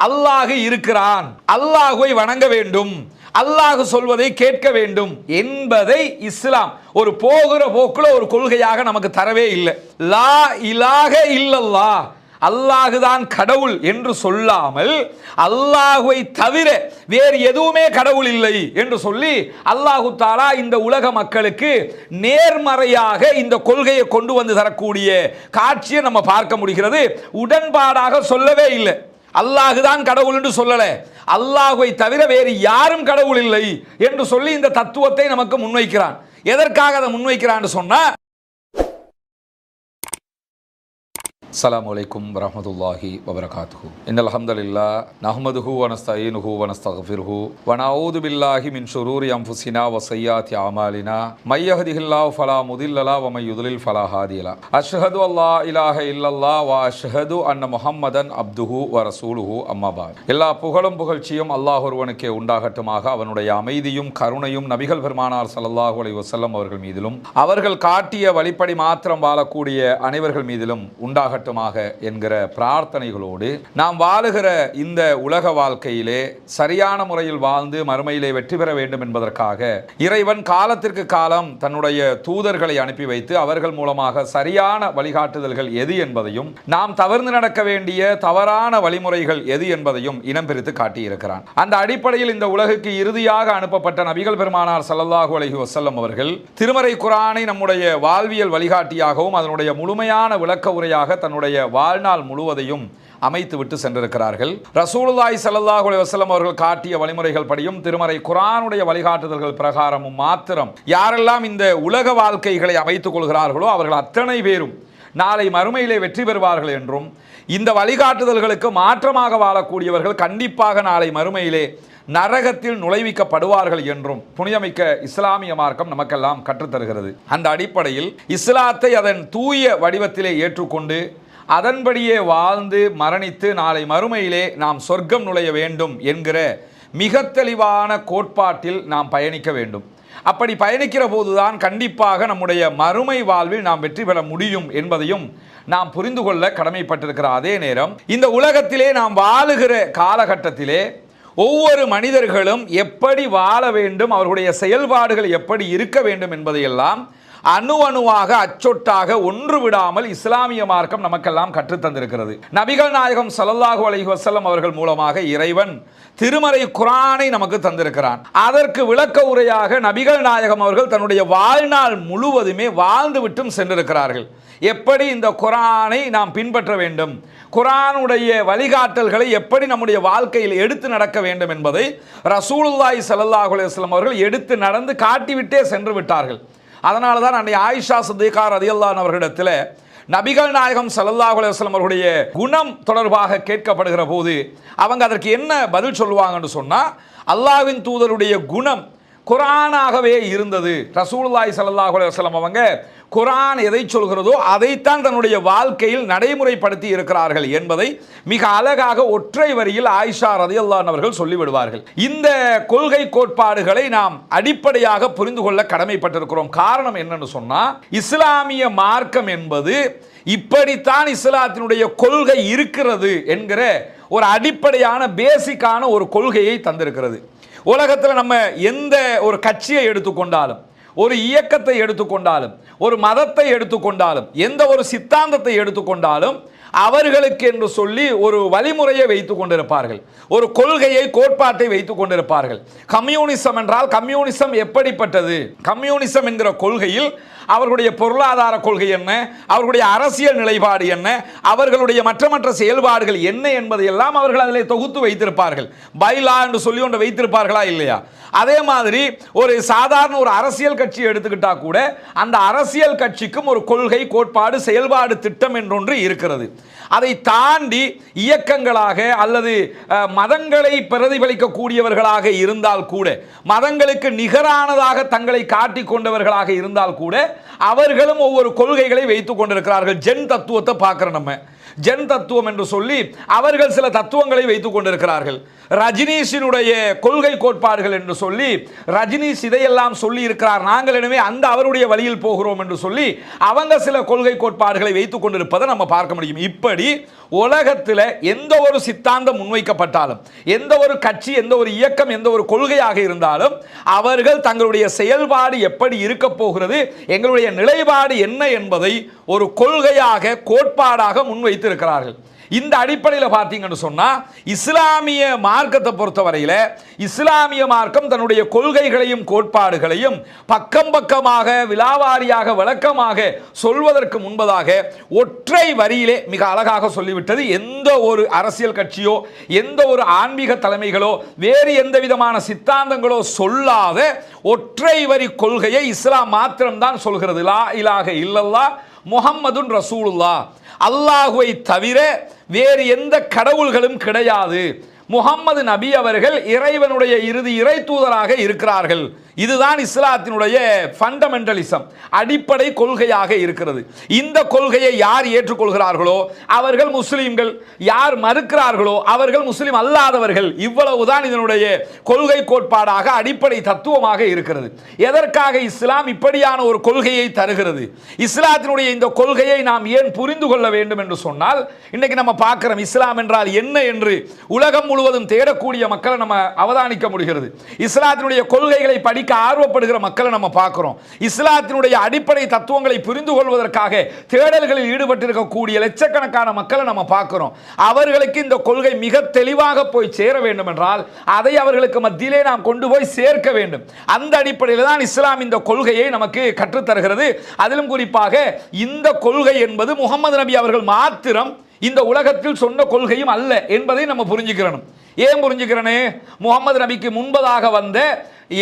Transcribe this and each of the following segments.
அல்லாஹ் இருக்கிறான், அல்லாஹ்வை வணங்க வேண்டும், அல்லாஹ் சொல்வதை கேட்க வேண்டும் என்பதை இஸ்லாம் ஒரு போகிற போக்குல ஒரு கொள்கையாக நமக்கு தரவே இல்லை. லா இலாஹ இல்லல்லாஹ், அல்லாஹுதான் கடவுள் என்று சொல்லாமல் அல்லாஹுவை தவிர வேறு எதுவுமே கடவுள் இல்லை என்று சொல்லி அல்லாஹு தஆலா இந்த உலக மக்களுக்கு நேர்மறையாக இந்த கொள்கையை கொண்டு வந்து தரக்கூடிய காட்சியை நம்ம பார்க்க முடிகிறது. உடன்பாடாக சொல்லவே இல்லை. அல்லாஹுதான் கடவுள் என்று சொல்லல, அல்லாஹுவை தவிர வேறு யாரும் கடவுள் இல்லை என்று சொல்லி இந்த தத்துவத்தை நமக்கு முன்வைக்கிறான். எதற்காக அதை முன்வைக்கிறான்னு சொன்னா, அஸ்ஸலாமு அலைக்கும் வரஹ்மத்துல்லாஹி வபரகாத்துஹு. இன்னல் ஹம்தலில்லாஹ் நஹ்மதுஹு வ நஸ்தஈனுஹு வ நஸ்தக்ஃபிருஹு வ நஊது பில்லாஹி மின் ஷுரூரி அன்ஃபுஸினா வ ஸய்யிஆத்தி அமாலினா மை யஹ்திஹில்லாஹு ஃபலா முதில்ல லஹு வ மை யுத்லில் ஃபலா ஹாதிய லஹு. அஷ்ஹது அல்லா இலாஹ இல்லல்லாஹ் வ அஷ்ஹது அன்ன முஹம்மதன் அப்துஹு வ ரசூலுஹு அம்மா பஅத். எல்லா புகழும் புகழ்ச்சியும் அல்லாஹ் ஒருவனுக்கே உண்டாகட்டுமாக. அவனுடைய அமைதியும் கருணையும் நபிகள் பெருமானார் ஸல்லல்லாஹு அலைஹி வஸல்லம் அவர்கள் மீதிலும் அவர்கள் காட்டிய வழிப்படி மாத்திரம் வாழக்கூடிய அனைவர்கள் மீதிலும் உண்டாகட்டும் என்கிற பிரார்த்தனைகளோடு நாம் வாழுகிற இந்த உலக வாழ்க்கையிலே சரியான முறையில் வாழ்ந்து மறுமையிலே வெற்றி பெற வேண்டும் என்பதற்காக இறைவன் காலத்திற்கு காலம் தன்னுடைய தூதர்களை அனுப்பி வைத்து அவர்கள் மூலமாக சரியான வழிகாட்டுதல்கள் எது என்பதையும் நாம் தவிர்த்து நடக்க வேண்டிய தவறான வழிமுறைகள் எது என்பதையும் இனம் பிரித்து காட்டியிருக்கிறான். அந்த அடிப்படையில் இந்த உலகுக்கு இறுதியாக அனுப்பப்பட்ட நபிகள் பெருமானார் ஸல்லல்லாஹு அலைஹி வஸல்லம் அவர்கள் திருமறை குர்ஆனை நம்முடைய வாழ்வியல் வழிகாட்டியாகவும் அதனுடைய முழுமையான விளக்க உரையாக தன்னுடைய வாழ்நாள் முழுவதையும் அமைத்து விட்டு சென்றிருக்கிறார்கள். ரசூலுல்லாஹி ஸல்லல்லாஹு அலைஹி வஸல்லம் அவர்கள் காட்டிய வழிமுறைகள் படியும் திருமறை குர்ஆனுடைய வழிகாட்டுதல்கள் பிரகாரமும் மாத்திரம் யாரெல்லாம் இந்த உலக வாழ்க்கைகளை அமைத்துக் கொள்கிறார்களோ அவர்கள் அத்தனை பேரும் நாளை மறுமையிலே வெற்றி பெறுவார்கள் என்றும், இந்த வழிகாட்டுதல்களுக்கு மாற்றமாக வாழக்கூடியவர்கள் கண்டிப்பாக நாளை மறுமையிலே நரகத்தில் நுழைவிக்கப்படுவார்கள் என்றும் புனிதமிக்க இஸ்லாமிய மார்க்கம் நமக்கெல்லாம் கற்றுத்தருகிறது. அந்த அடிப்படையில் இஸ்லாத்தை அதன் தூய வடிவத்திலே ஏற்றுக்கொண்டு அதன்படியே வாழ்ந்து மரணித்து நாளை மறுமையிலே நாம் சொர்க்கம் நுழைய வேண்டும் என்கிற மிக தெளிவான கோட்பாட்டில் நாம் பயணிக்க வேண்டும். அப்படி பயணிக்கிற போதுதான் கண்டிப்பாக நம்முடைய மறுமை வாழ்வில் நாம் வெற்றி பெற முடியும் என்பதையும் நாம் புரிந்து கொள்ள கடமைப்பட்டிருக்கிற அதே நேரம் இந்த உலகத்திலே நாம் வாழுகிற காலகட்டத்திலே ஒவ்வொரு மனிதர்களும் எப்படி வாழ வேண்டும், அவர்களுடைய செயல்பாடுகள் எப்படி இருக்க வேண்டும் என்பதையெல்லாம் அணு அணுவாக அச்சொட்டாக ஒன்று விடாமல் இஸ்லாமிய மார்க்கம் நமக்கெல்லாம் கற்றுத்தந்திருக்கிறது. நபிகள் நாயகம் ஸல்லல்லாஹு அலைஹி வஸல்லம் அவர்கள் மூலமாக இறைவன் திருமறை குர்ஆனை நமக்கு தந்திருக்கிறான். அதற்கு விளக்க உரையாக நபிகள் நாயகம் அவர்கள் தன்னுடைய வாழ்நாள் முழுவதுமே வாழ்ந்து விட்டும் சென்றிருக்கிறார்கள். எப்படி இந்த குர்ஆனை நாம் பின்பற்ற வேண்டும், குர்ஆனுடைய வழிகாட்டல்களை எப்படி நம்முடைய வாழ்க்கையில் எடுத்து நடக்க வேண்டும் என்பதை ரசூலுல்லாஹி ஸல்லல்லாஹு அலைஹி வஸல்லம் அவர்கள் எடுத்து நடந்து காட்டிவிட்டே சென்று விட்டார்கள். அதனால தான் அன்னை ஆயிஷா சித்திகா ரலியல்லாஹு அன்ஹா அவர்களிடத்தில் நபிகள் நாயகம் ஸல்லல்லாஹு அலைஹி வஸல்லம் அவருடைய குணம் தொடர்பாக கேட்கப்படுகிற போது அவங்க அதற்கு என்ன பதில் சொல்லுவாங்கன்னு சொன்னால், அல்லாஹ்வின் தூதருடைய குணம் குர்ஆனாகவே இருந்தது. ரசூலுல்லாஹி ஸல்லல்லாஹு அலைஹி வஸல்லம் அவங்க குர்ஆன் எதை சொல்கிறதோ அதைத்தான் தன்னுடைய வாழ்க்கையில் நடைமுறைப்படுத்தி இருக்கிறார்கள் என்பதை மிக அழகாக ஒற்றை வரியில் ஆயிஷா ரலியல்லாஹு அன்ஹா அவர்கள் சொல்லிவிடுவார்கள். இந்த கொள்கை கோட்பாடுகளை நாம் அடிப்படையாக புரிந்து கொள்ள கடமைப்பட்டிருக்கிறோம். காரணம் என்னன்னு சொன்னா, இஸ்லாமிய மார்க்கம் என்பது இப்படித்தான் இஸ்லாத்தினுடைய கொள்கை இருக்கிறது என்கிற ஒரு அடிப்படையான பேசிக்கான ஒரு கொள்கையை தந்திருக்கிறது. உலகத்தில் நம்ம எந்த ஒரு கட்சியை எடுத்துக்கொண்டாலும், ஒரு இயக்கத்தை எடுத்துக்கொண்டாலும், ஒரு மதத்தை எடுத்துக்கொண்டாலும், எந்த ஒரு சித்தாந்தத்தை எடுத்துக்கொண்டாலும் அவர்களுக்கு என்று சொல்லி ஒரு வழிமுறையை வைத்துக் கொண்டிருப்பார்கள், ஒரு கொள்கையை கோட்பாட்டை வைத்துக் கொண்டிருப்பார்கள். கம்யூனிசம் என்றால் கம்யூனிசம் எப்படிப்பட்டது, கம்யூனிசம் என்கிற கொள்கையில் அவர்களுடைய பொருளாதார கொள்கை என்ன, அவர்களுடைய அரசியல் நிலைப்பாடு என்ன, அவர்களுடைய மற்ற செயல்பாடுகள் என்ன என்பதையெல்லாம் அவர்கள் அதில் தொகுத்து வைத்திருப்பார்கள். பைலா என்று சொல்லி ஒன்று வைத்திருப்பார்களா இல்லையா? அதே மாதிரி ஒரு சாதாரண ஒரு அரசியல் கட்சி எடுத்துக்கிட்டா கூட அந்த அரசியல் கட்சிக்கும் ஒரு கொள்கை, கோட்பாடு, செயல்பாடு திட்டம் என்றொன்று இருக்கிறது. அதை தாண்டி இயக்கங்களாக அல்லது மதங்களை பிரதிபலிக்கக்கூடியவர்களாக இருந்தால் கூட, மதங்களுக்கு நிகரானதாக தங்களை காட்டிக் கொண்டவர்களாக இருந்தால் கூட அவர்களும் ஒவ்வொரு கொள்கைகளை வைத்துக் கொண்டிருக்கிறார்கள். ஜென் தத்துவத்தை பார்க்கிறோம். நம்ம ஜென் தத்துவம் என்று சொல்லி அவர்கள் சில தத்துவங்களை வைத்துக் கொண்டிருக்கிறார்கள். ரஜினிஷினுடைய கொள்கை கோட்பாடுகள் என்று சொல்லி ரஜினிஷ் இதையெல்லாம் சொல்லி இருக்கிறார், நாங்கள் எனவே அந்த அவருடைய வழியில் போகிறோம் என்று சொல்லி அவங்க சில கொள்கை கோட்பாடுகளை வைத்துக் கொண்டிருப்பதை நம்ம பார்க்க முடியும். இப்படி உலகத்தில் எந்த ஒரு சித்தாந்தம் முன்வைக்கப்பட்டாலும், எந்த ஒரு கட்சி, எந்த ஒரு இயக்கம், எந்த ஒரு கொள்கையாக இருந்தாலும் அவர்கள் தங்களுடைய செயல்பாடு எப்படி இருக்க போகிறது, எங்களுடைய நிலைப்பாடு என்ன என்பதை ஒரு கொள்கையாக கோட்பாடாக முன்வைத்திருக்கிறார்கள். இந்த அடிப்படையில் பார்த்தீங்கன்னு சொன்னா இஸ்லாமிய மார்க்கத்தை பொறுத்தவரையில் இஸ்லாமிய மார்க்கம் தன்னுடைய கொள்கைகளையும் கோட்பாடுகளையும் பக்கம் பக்கமாக விலாவாரியாக விளக்கமாக சொல்வதற்கு முன்பதாக ஒற்றை வரியிலே மிக அழகாக சொல்லிவிட்டது. எந்த ஒரு அரசியல் கட்சியோ எந்த ஒரு ஆன்மீக தலைமைகளோ வேறு எந்த விதமான சித்தாந்தங்களோ சொல்லாத ஒற்றை வரி கொள்கையை இஸ்லாம் மாத்திரம்தான் சொல்கிறது. லா இலாஹ இல்லல்லாஹ் முஹம்மதுன் ரசூலுல்லாஹ், அல்லாஹுவை தவிர வேறு எந்த கடவுள்களும் கிடையாது, முஹம்மது நபி அவர்கள் இறைவனுடைய இறுதி இறை தூதராக இருக்கிறார்கள். இதுதான் இஸ்லாத்தினுடைய ஃபண்டமெண்டலிசம், அடிப்படை கொள்கையாக இருக்கிறது. இந்த கொள்கையை யார் ஏற்றுக்கொள்கிறார்களோ அவர்கள் முஸ்லிம்கள், யார் மறுக்கிறார்களோ அவர்கள் முஸ்லிம் அல்லாதவர்கள். இவ்வளவுதான் இதனுடைய கொள்கை கோட்பாடாக அடிப்படை தத்துவமாக இருக்கிறது. எதற்காக இஸ்லாம் இப்படியான ஒரு கொள்கையை தருகிறது? இஸ்லாத்தினுடைய இந்த கொள்கையை நாம் ஏன் புரிந்து கொள்ள வேண்டும் என்று சொன்னால், இன்னைக்கு நம்ம பார்க்கிறோம் இஸ்லாம் என்றால் என்ன என்று உலகம் முழுவதும் தேடக்கூடிய மக்களை நம்ம அவதானிக்க முடிகிறது. இஸ்லாத்தினுடைய கொள்கைகளை படிக்க ஆர்வப்படுகிற மக்களை நம்ம பார்க்கிறோம். இஸ்லாத்தினுடைய அடிப்படை தத்துவங்களை புரிந்து கொள்வதற்காக தேடல்களில் ஈடுபட்டிருக்கக்கூடிய லட்சக்கணக்கான மக்களை நம்ம பார்க்கிறோம். அவர்களுக்கு இந்த கொள்கை மிக தெளிவாக போய் சேர வேண்டும் என்றால் அதை அவர்களுக்கு மத்தியிலே நாம் கொண்டு போய் சேர்க்க வேண்டும். அந்த அடிப்படையில் தான் இஸ்லாம் இந்த கொள்கையை நமக்கு கற்றுத்தருகிறது. அதிலும் குறிப்பாக இந்த கொள்கை என்பது முகமது நபி அவர்கள் மாத்திரம் இந்த உலகத்தில் சொன்ன கொள்கையும் அல்ல என்பதை நம்ம புரிஞ்சுக்கிறோம். ஏன் புரிஞ்சுக்கிறனே? முகமது நபிக்கு முன்பதாக வந்த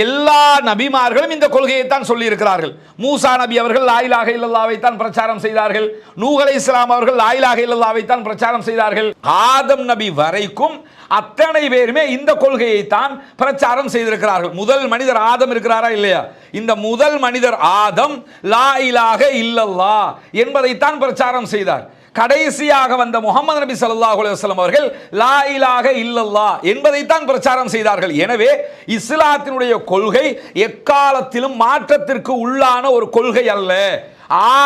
எல்லா நபிமார்களும் இந்த கொள்கையை தான் சொல்லி இருக்கிறார்கள். மூசா நபி அவர்கள் லா இலாஹ இல்லல்லாஹ்வை தான் பிரச்சாரம் செய்தார்கள். நூஹ் அலைஹிஸ்ஸலாம் அவர்கள் லா இலாஹ இல்லல்லாஹ்வை தான் பிரச்சாரம் செய்தார்கள். ஆதம் நபி வரைக்கும் அத்தனை பேருமே இந்த கொள்கையை தான் பிரச்சாரம் செய்திருக்கிறார்கள். முதல் மனிதர் ஆதம் இருக்கிறாரா இல்லையா? இந்த முதல் மனிதர் ஆதம் லா இலாஹ இல்லல்லாஹ் என்பதைத்தான் பிரச்சாரம் செய்தார். கடைசியாக வந்த முஹம்மது நபி ஸல்லல்லாஹு அலைஹி வஸல்லம் அவர்கள் லா இலாஹ இல்லல்லாஹ் என்பதைத்தான் பிரச்சாரம் செய்தார்கள். எனவே இஸ்லாத்தினுடைய கொள்கை எக்காலத்திலும் மாற்றத்திற்கு உள்ளான ஒரு கொள்கை அல்ல.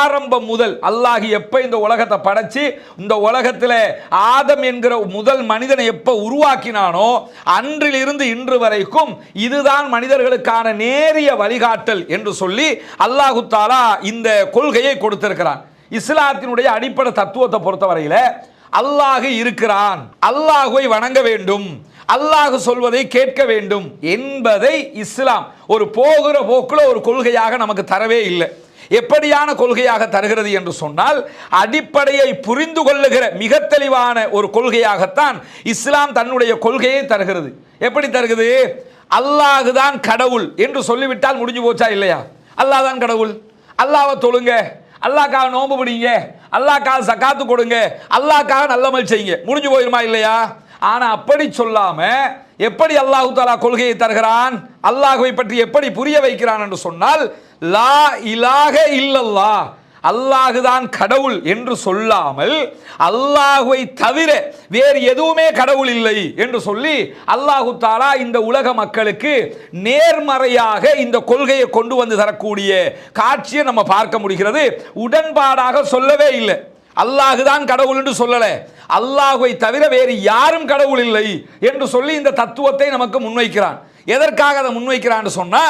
ஆரம்பம் முதல் அல்லாஹ் எப்ப இந்த உலகத்தை படைச்சு இந்த உலகத்தில் ஆதம் என்கிற முதல் மனிதனை எப்ப உருவாக்கினானோ அன்றிலிருந்து இன்று வரைக்கும் இதுதான் மனிதர்களுக்கான நேரிய வழிகாட்டல் என்று சொல்லி அல்லாஹு தஆலா இந்த கொள்கையை கொடுத்திருக்கிறான். இஸ்லாத்தினுடைய அடிப்படை தத்துவத்தை பொறுத்தவரையில் அல்லாஹ் இருக்கிறான், அல்லாஹ்வை வணங்க வேண்டும், அல்லாஹ் சொல்வதை கேட்க வேண்டும் என்பதை இஸ்லாம் ஒரு போகிற போக்கில் ஒரு கொள்கையாக நமக்கு தரவே இல்லை. எப்படியான கொள்கையாக தருகிறது என்று சொன்னால் அடிப்படையை புரிந்து கொள்ளுகிற மிக தெளிவான ஒரு கொள்கையாகத்தான் இஸ்லாம் தன்னுடைய கொள்கையை தருகிறது. எப்படி தருகிறது? அல்லாஹ் தான் கடவுள் என்று சொல்லிவிட்டால் முடிஞ்சு போச்சா இல்லையா? அல்லாஹ் தான் கடவுள், அல்லாஹ்வை தொழுங்க, அல்லாஹ்க்காக நோன்பு பிடிங்க, அல்லாஹ்க்காக சக்காத்து கொடுங்க, அல்லாஹ்க்காக நல்லமல் செய்யுங்க, முடிஞ்சு போயிருமா இல்லையா? ஆனா அப்படி சொல்லாம எப்படி அல்லாஹ் தஆலா கொள்கையை தருகிறான், அல்லாஹ்வை பற்றி எப்படி புரிய வைக்கிறான் என்று சொன்னால் லா இலாஹ இல்லல்லாஹ், அல்லாஹுதான் கடவுள் என்று சொல்லாமல் அல்லாஹ்வை தவிர வேறு எதுவுமே கடவுள் இல்லை என்று சொல்லி அல்லாஹு தஆலா இந்த உலக மக்களுக்கு நேர்மறையாக இந்த கொள்கையை கொண்டு வந்து தரக்கூடிய காட்சியை நம்ம பார்க்க முடிகிறது. உடன்பாடாக சொல்லவே இல்லை. அல்லாஹுதான் கடவுள் என்று சொல்லல, அல்லாஹ்வை தவிர வேறு யாரும் கடவுள் இல்லை என்று சொல்லி இந்த தத்துவத்தை நமக்கு முன்வைக்கிறான். எதற்காக அதை முன்வைக்கிறான்னு சொன்னா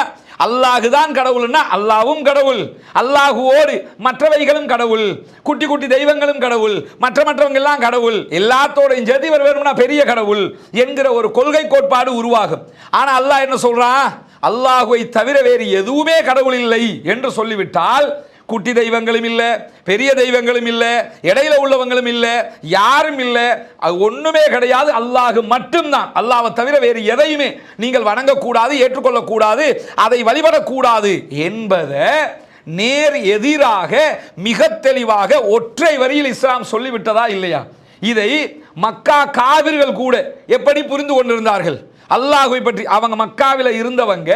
அல்லாஹுதான் கடவுள்னா அல்லாஹ்வும் கடவுள், அல்லாஹுவோடு மற்றவைகளும் கடவுள், குட்டி குட்டி தெய்வங்களும் கடவுள், மற்றவங்க எல்லாம் கடவுள், எல்லாத்தோடையும் சேர்த்து இவர் வேணும்னா பெரிய கடவுள் என்கிற ஒரு கொள்கை கோட்பாடு உருவாகும். ஆனா அல்லாஹ் என்ன சொல்றான்? அல்லாஹ்வை தவிர வேறு எதுவுமே கடவுள் இல்லை என்று சொல்லிவிட்டால் குட்டி தெய்வங்களும் இல்லை, பெரிய தெய்வங்களும் இல்லை, இடையில உள்ளவங்களும் இல்லை, யாரும் இல்லை, அது ஒண்ணுமே கிடையாது, அல்லாஹ் மட்டும்தான். அல்லாஹ்வை தவிர வேறு எதையுமே நீங்கள் வணங்கக்கூடாது, ஏற்றுக்கொள்ளக்கூடாது, அதை வழிபடக்கூடாது என்பதை நேர் எதிராக மிக தெளிவாக ஒற்றை வரியில் இஸ்லாம் சொல்லிவிட்டதா இல்லையா? இதை மக்கா காவிர்கள் கூட எப்படி புரிந்து கொண்டிருந்தார்கள்? அல்லாஹ்வை பற்றி அவங்க மக்காவில் இருந்தவங்க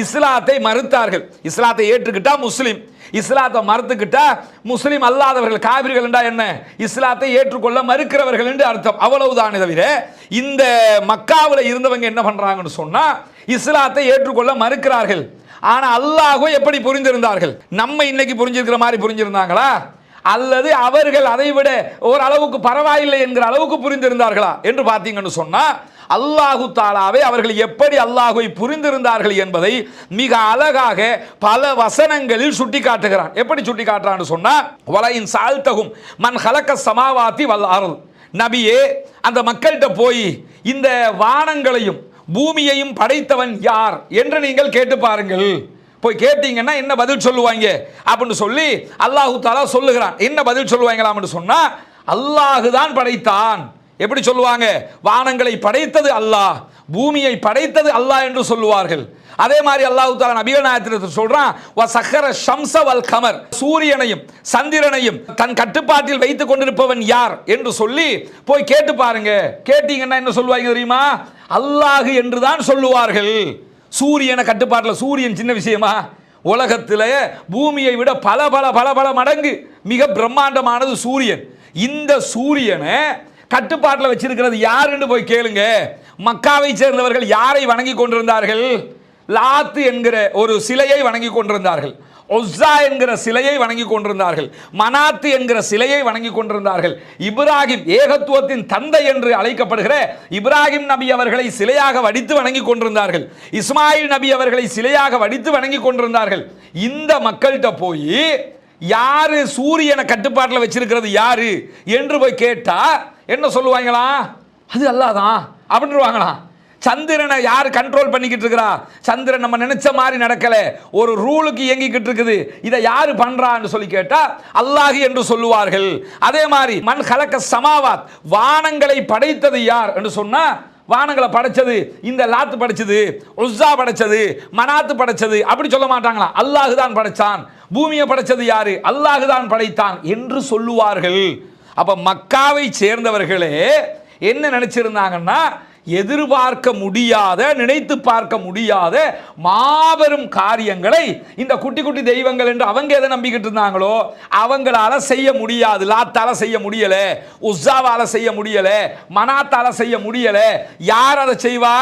இஸ்லாத்தை மறுத்தார்கள். இஸ்லாத்தை ஏற்றுக்கிட்டா முஸ்லிம், இஸ்லாத்தை மறுத்துக்கிட்டா முஸ்லிம் அல்லாதவர்கள், காபிர்கள் என்றா என்ன, இஸ்லாத்தை ஏற்றுக்கொள்ள மறுக்கிறவர்கள் என்று அர்த்தம். அவ்வளவுதானே தவிர இந்த மக்காவில் இருந்தவங்க என்ன பண்றாங்கன்னு சொன்னா இஸ்லாத்தை ஏற்றுக்கொள்ள மறுக்கிறார்கள். ஆனா அல்லாஹ்வை எப்படி புரிந்திருந்தார்கள்? நம்ம இன்னைக்கு புரிஞ்சிருக்கிற மாதிரி புரிஞ்சிருந்தாங்களா, அல்லது அவர்கள் அதை விட ஓரளவுக்கு பரவாயில்லை என்கிற அளவுக்கு புரிந்திருந்தார்களா என்று பார்த்தீங்கன்னு சொன்னா அல்லாஹு தாலாவை அவர்கள் எப்படி அல்லாஹ்வை புரிந்திருந்தார்கள் என்பதை மிக அழகாக பல வசனங்களில் சுட்டி காட்டுகிறான். எப்படி சுட்டி காட்டுறான்னு சொன்னா வலையின் சால்தகும் மன் ஹலக்க சமாவாத்தி வல் அருள், நபியே அந்த மக்கள்கிட்ட போய் இந்த வானங்களையும் பூமியையும் படைத்தவன் யார் என்று நீங்கள் கேட்டு பாருங்கள். போய் கேட்டீங்கன்னா என்ன பதில் சொல்லுவாங்க அப்படின்னு சொல்லி அல்லாஹு தாலா சொல்லுகிறான். என்ன பதில் சொல்லுவாங்களாம்னு சொன்னா அல்லாஹு தான் படைத்தான். எப்படி சொல்லுவாங்க? வானங்களை படைத்தது அல்லாஹ், பூமியை படைத்தது அல்லாஹ் என்று சொல்லுவார்கள். அதே மாதிரி அல்லாஹ் தஆலா நபிகள் நாயகத்திற்கு சொல்றான் வசக்கர ஷம்ஸ வல் கமர், சூரியனையும் சந்திரனையும் தன் கட்டுப்பாட்டில் வைத்துக் கொண்டிருப்பவன் யார் என்று சொல்லி போய் கேட்டு பாருங்க. கேட்டீங்கன்னா என்ன சொல்லுவாங்க தெரியுமா? அல்லாஹ் என்று தான் சொல்லுவார்கள். சூரியனை கட்டுப்பாட்டில், சூரியன் சின்ன விஷயமா? உலகத்தில் பூமியை விட பல பல பல பல மடங்கு மிக பிரம்மாண்டமானது சூரியன். இந்த சூரியனை கட்டுப்பாட்டில் வச்சிருக்கிறது யார் என்று போய் கேளுங்க. மக்காவை சேர்ந்தவர்கள் யாரை வணங்கி கொண்டிருந்தார்கள்? லாத்து என்கிற ஒரு சிலையை வணங்கி கொண்டிருந்தார்கள், ஒஸ்ஸா என்கிற சிலையை வணங்கி கொண்டிருந்தார்கள், மனாத்து என்கிற சிலையை வணங்கி கொண்டிருந்தார்கள். இப்ராஹிம், ஏகத்துவத்தின் தந்தை என்று அழைக்கப்படுகிற இப்ராஹிம் நபி அவர்களை சிலையாக வடித்து வணங்கி கொண்டிருந்தார்கள். இஸ்மாயில் நபி அவர்களை சிலையாக வடித்து வணங்கி கொண்டிருந்தார்கள். இந்த மக்கள்கிட்ட போய் யாரு சூரியனை கட்டுப்பாட்டில் வச்சிருக்கிறது யாரு என்று போய் கேட்டா என்ன சொல்லுவாங்களா? அது அல்லாஹ் தான் அப்படின்னுவாங்களாம். சந்திரனை யார் கண்ட்ரோல் பண்ணிக்கிட்டு இருக்கிறா? சந்திரன் நம்ம நினைச்ச மாதிரி நடக்கல, ஒரு ரூலுக்கு இயங்கிக்கிட்டு இருக்குது. இதை யாரு பண்றான்னு சொல்லி கேட்டா அல்லாஹ் என்று சொல்லுவார்கள். அதே மாதிரி மன் கலக்க சமாவாத், வானங்களை படைத்தது யார் என்று சொன்னா வானங்களை படைச்சது இந்த லாத்து படைச்சது, உஸ்ஸா படைச்சது, மனாத்து படைச்சது அப்படி சொல்ல மாட்டாங்களா? அல்லாஹ் தான் படைச்சான். பூமியை படைச்சது யாரு? அல்லாஹ் தான் படைத்தான் என்று சொல்லுவார்கள். அப்ப மக்காவை சேர்ந்தவர்களே என்ன நினைச்சிருந்தாங்கன்னா எதிர்பார்க்க முடியாத, நினைத்து பார்க்க முடியாத மாபெரும் காரியங்களை இந்த குட்டி குட்டி தெய்வங்கள் என்று அவங்க எதை நம்பிக்கிட்டு இருந்தாங்களோ அவங்களால செய்ய முடியாது. லாத்தால செய்ய முடியல, உஸ்ஸாவால செய்ய முடியல, மனாத்தால செய்ய முடியல. யார் அதை செய்வா?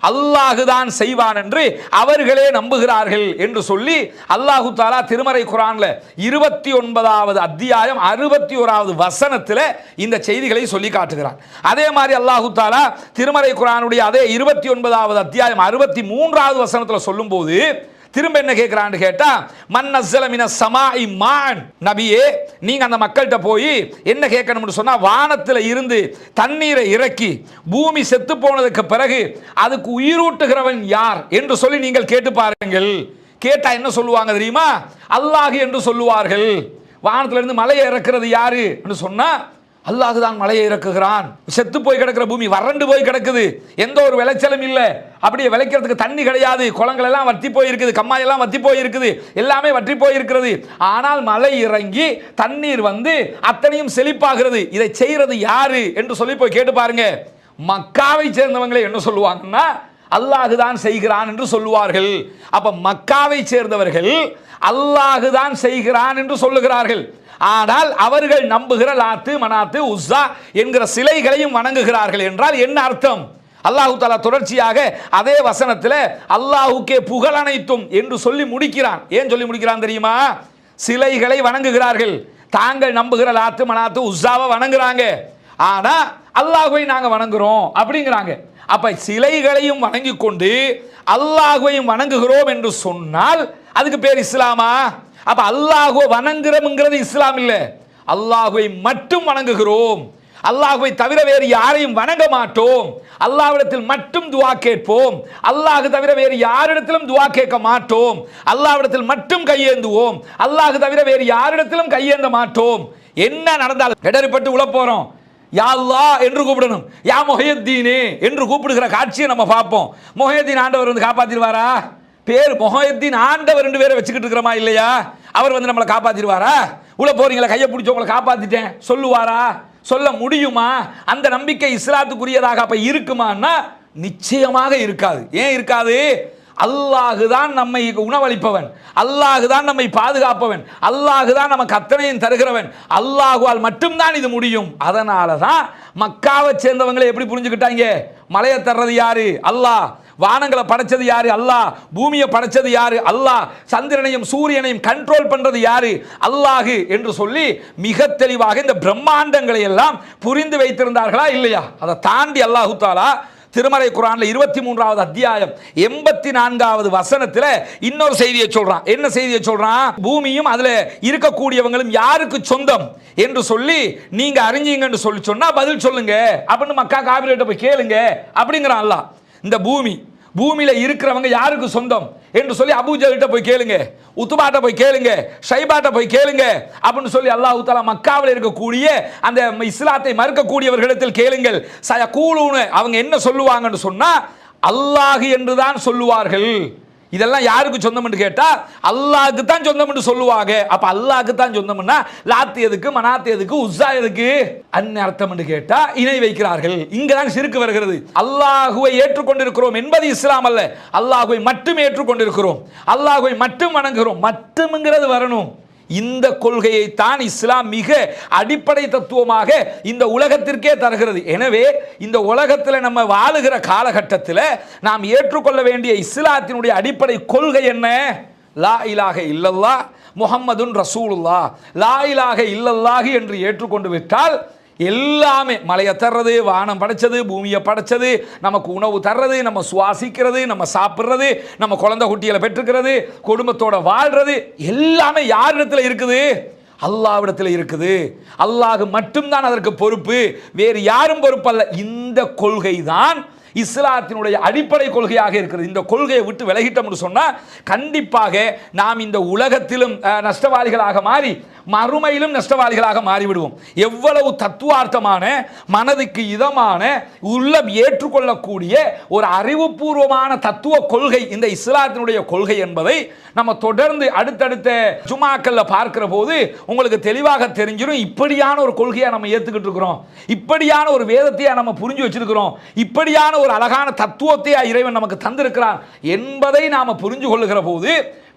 அல்லாஹு தான் செய்வான் என்று அவர்களே நம்புகிறார்கள் என்று சொல்லி அல்லாஹு தாலா திருமறை குர்ஆன்ல 29வது அத்தியாயம் 61வது வசனத்தில் இந்த செய்திகளை சொல்லி காட்டுகிறான். அதே மாதிரி அல்லாஹு தாலா திருமறை குர்ஆனுடைய அதே 29வது அத்தியாயம் 63வது வசனத்தில் சொல்லும்போது திரும்ப என்ன கேட்கிறான்னு கேட்டா மன் நஸ்ஸல மினஸ் ஸமாஇ மான், நபியே நீங்க அந்த மக்கள்கிட்ட போய் என்ன கேட்கணும்னு சொன்னா வானத்தில் இருந்து தண்ணீரை இறக்கி பூமி செத்து போனதுக்கு பிறகு அதுக்கு உயிரூட்டுகிறவன் யார் என்று சொல்லி நீங்கள் கேட்டு பாருங்கள். கேட்டா என்ன சொல்லுவாங்க தெரியுமா? அல்லாஹ் என்று சொல்லுவார்கள். வானத்துல இருந்து மலையை இறக்குறது யாரு என்று சொன்னா அல்லாஹ் தான் மலையை இறக்குகிறான். செத்து போய் கிடக்கிற பூமி வறண்டு போய் கிடக்குது, எந்த ஒரு விளைச்சலும் இல்லை, அப்படியே விளைக்கிறதுக்கு தண்ணி கிடையாது, குளங்கள் எல்லாம் வற்றி போய் இருக்குது, கம்மாயெல்லாம் வற்றி போய் இருக்குது, எல்லாமே வற்றி போய் இருக்கிறது. ஆனால் மலை இறங்கி தண்ணீர் வந்து அத்தனையும் செழிப்பாகிறது. இதை செய்யறது யாரு என்று சொல்லி போய் கேட்டு பாருங்க. மக்காவை சேர்ந்தவங்களே என்ன சொல்லுவாங்கன்னா அல்லாஹ் தான் செய்கிறான் என்று சொல்லுவார்கள். அப்ப மக்காவை சேர்ந்தவர்கள் அல்லாஹ் தான் செய்கிறான் என்று சொல்லுகிறார்கள். ஆனால் அவர்கள் நம்புகிற லாத்து, மனாத்து, உஸ்ஸா என்கிற சிலைகளையும் வணங்குகிறார்கள் என்றால் என்ன அர்த்தம்? அல்லாஹு தஆலா தொடர்ச்சியாக அதே வசனத்தில் அல்லாஹுக்கே புகழ் அனைத்தும் என்று சொல்லி முடிக்கிறான். ஏன் சொல்லி முடிக்கிறான் தெரியுமா? சிலைகளை வணங்குகிறார்கள், தாங்கள் நம்புகிற லாத்து, மனாத்து, உஸ்ஸாவை வணங்குறாங்க, ஆனா அல்லாஹ்வை நாங்க வணங்குறோம் அப்படிங்கிறாங்க. அப்ப சிலைகளையும் வணங்கி கொண்டு அல்லாஹ்வையும் வணங்குகிறோம் என்று சொன்னால் அதுக்கு பேர் இஸ்லாமா? அப்ப அல்லாஹ்வை வணங்குறோம்ங்கிறது இஸ்லாம் இல்ல. அல்லாஹ்வை மட்டும் வணங்குகிறோம், அல்லாஹ்வை தவிர வேறு யாரையும் வணங்க மாட்டோம், அல்லாஹ்விடத்தில் மட்டும் துஆ கேட்போம், அல்லாஹ் தவிர வேறு யாரிடத்திலும் துஆ கேட்க மாட்டோம், அல்லாஹ்விடத்தில் மட்டும் கையேந்துவோம், அல்லாஹ் தவிர வேறு யாரிடத்திலும் கையேந்த மாட்டோம். என்ன நடந்தால் இடறிப்பட்டு உள்ள போறோம், யா அல்லாஹ் என்று கூப்பிடணும், யா முஹையத்தீனே என்று கூப்பிடுகிற காட்சியை நம்ம பார்ப்போம். முஹையத்தீன் ஆண்டவர் வந்து காப்பாத்திடுவாரா? பேர் முஹையத்தீன் ஆண்டவர் ரெண்டு பேரை வச்சுக்கிட்டு இருக்கிறோமா இல்லையா? அவர் வந்து நம்மளை காப்பாத்திடுவாரா? உள்ள போறீங்களா, கையை பிடிச்சி உங்களை காப்பாத்திட்டேன் சொல்லுவாரா? சொல்ல முடியுமா? அந்த நம்பிக்கை இஸ்லாத்துக்குரியதாக அப்ப இருக்குமான்னா நிச்சயமாக இருக்காது. ஏன் இருக்காது? அல்லாஹு தான் நம்மை உணவளிப்பவன், அல்லாஹு தான் நம்மை பாதுகாப்பவன், அல்லாஹு தான் நமக்கு அத்தனையும் தருகிறவன், அல்லாஹுவால் மட்டும்தான் இது முடியும். அதனால தான் மக்காவை சேர்ந்தவங்களை எப்படி புரிஞ்சுக்கிட்டாங்க? மலையை தர்றது யாரு? அல்லாஹ். வானங்களை படைச்சது யாரு? அல்லாஹ். பூமியை படைச்சது யாரு? அல்லாஹ். சந்திரனையும் சூரியனையும் கண்ட்ரோல் பண்றது யாரு? அல்லாஹு என்று சொல்லி மிக தெளிவாக இந்த பிரம்மாண்டங்களை எல்லாம் புரிந்து வைத்திருந்தார்களா இல்லையா? அதை தாண்டி அல்லாஹு தாலா திருமறை குர்ஆன்ல 23வது அத்தியாயம் 84வது வசனத்தில் இன்னொரு செய்தியை சொல்றான். என்ன செய்தியை சொல்றான்? பூமியும் அதுல இருக்கக்கூடியவங்களும் யாருக்கு சொந்தம் என்று சொல்லி நீங்க அறிஞ்சீங்கன்னு சொல்லி சொன்னா பதில் சொல்லுங்க அப்படின்னு மக்கா காபிர்கிட்ட போய் கேளுங்க அப்படிங்கிறான் அல்லாஹ். இந்த பூமியில இருக்கிறவங்க யாருக்கு சொந்தம் என்று சொல்லி அபூஜஹல்கிட்ட போய் கேளுங்க, உத்பாட்ட போய் கேளுங்க, ஷைபாட்ட போய் கேளுங்க அப்படின்னு சொல்லி அல்லாஹ் தஆலா மக்காவில் இருக்கக்கூடிய அந்த இஸ்லாத்தை மறுக்கக்கூடியவர்களிடத்தில் கேளுங்கள். சயகூலுன, அவங்க என்ன சொல்லுவாங்கன்னு சொன்னா அல்லாஹ் என்றுதான் சொல்லுவார்கள். இதெல்லாம் யாருக்கு சொந்தம் என்று கேட்டா அல்லாஹ்க்கு தான் சொந்தம் என்று சொல்லுவாங்க. அப்ப அல்லாஹ்க்கு தான் சொந்தம்னா லாத் எதுக்கு, மனாத் எதுக்கு, உஸ்ஸா எதுக்கு? அர்த்தம் என்று கேட்டா இணை வைக்கிறார்கள். இங்கதான் ஷிர்க் வருகிறது. அல்லாஹ்வை ஏற்றுக்கொண்டிருக்கிறோம் என்பது இஸ்லாம் அல்ல. அல்லாஹ்வை மட்டும் ஏற்றுக்கொண்டிருக்கிறோம், அல்லாஹ்வை மட்டும் வணங்குகிறோம், மட்டும்ங்கிறது வரணும். இந்த கொள்கையை தான் இஸ்லாம் மிக அடிப்படை தத்துவமாக இந்த உலகத்திற்கே தருகிறது. எனவே இந்த உலகத்தில் நம்ம வாழுகிற காலகட்டத்தில் நாம் ஏற்றுக்கொள்ள வேண்டிய இஸ்லாத்தினுடைய அடிப்படை கொள்கை என்ன? லா இலாஹ இல்லல்லாஹ் முஹம்மதுன் ரசூலுல்லாஹ். லா இலாஹ இல்லல்லாஹ் என்று ஏற்றுக்கொண்டு விட்டால் எல்லாமே, மலையை தர்றது, வானம் படைச்சது, பூமியை படைச்சது, நமக்கு உணவு தர்றது, நம்ம சுவாசிக்கிறது, நம்ம சாப்பிட்றது, நம்ம குழந்தை குட்டிகளை பெற்றுக்கிறது, குடும்பத்தோட வாழ்றது, எல்லாமே யாரிடத்துல இருக்குது? அல்லாஹ்விடத்தில் இருக்குது. அல்லாஹ் மட்டும்தான் அதற்கு பொறுப்பு, வேறு யாரும் பொறுப்பல்ல. இந்த கொள்கை தான் இஸ்லாத்தினுடைய அடிப்படை கொள்கையாக இருக்கிறது. இந்த கொள்கையை விட்டு விலகிட்டோம்னு சொன்னா கண்டிப்பாக நாம் இந்த உலகத்திலும் நஷ்டவாளிகளாக மாறி மறுமையிலும் நஷ்டவாளிகளாக மாறிவிடுவோம். எவ்வளவு தத்துவார்த்தமான, மனதுக்கு இதமான, உள்ளம் ஏற்றுக்கொள்ளக்கூடிய ஒரு அறிவுபூர்வமான தத்துவ கொள்கை இந்த இஸ்லாத்தினுடைய கொள்கை என்பதை நம்ம தொடர்ந்து அடுத்தடுத்த ஜுமாக்கள்ல பார்க்கிற போது உங்களுக்கு தெளிவாக தெரிஞ்சிடும். இப்படியான ஒரு கொள்கையை நம்ம ஏத்துக்கிட்டு இருக்கிறோம், இப்படியான ஒரு வேதத்தையா நம்ம புரிஞ்சு வச்சிருக்கிறோம், இப்படியான ஒரு அழகான தத்துவத்தையா இறைவன் நமக்கு தந்திருக்கிறான் என்பதை நாம புரிஞ்சு கொள்ளுகிற போது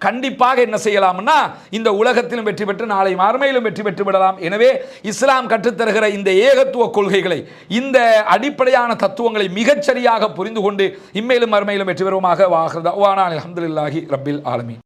கண்டிப்பாக என்ன செய்யலாம்னா இந்த உலகத்திலும் வெற்றி பெற்று நாளை மறுமையிலும் வெற்றி பெற்று விடலாம். எனவே இஸ்லாம் கற்றுத்தருகிற இந்த ஏகத்துவ கொள்கைகளை, இந்த அடிப்படையான தத்துவங்களை மிகச்சரியாக புரிந்து கொண்டு இம்மையிலும் மறுமையிலும் வெற்றி பெறுவோமாக. வாஹிர் தஅவானா அல்ஹம்துலில்லாஹி ரப்பில் ஆலமீன்.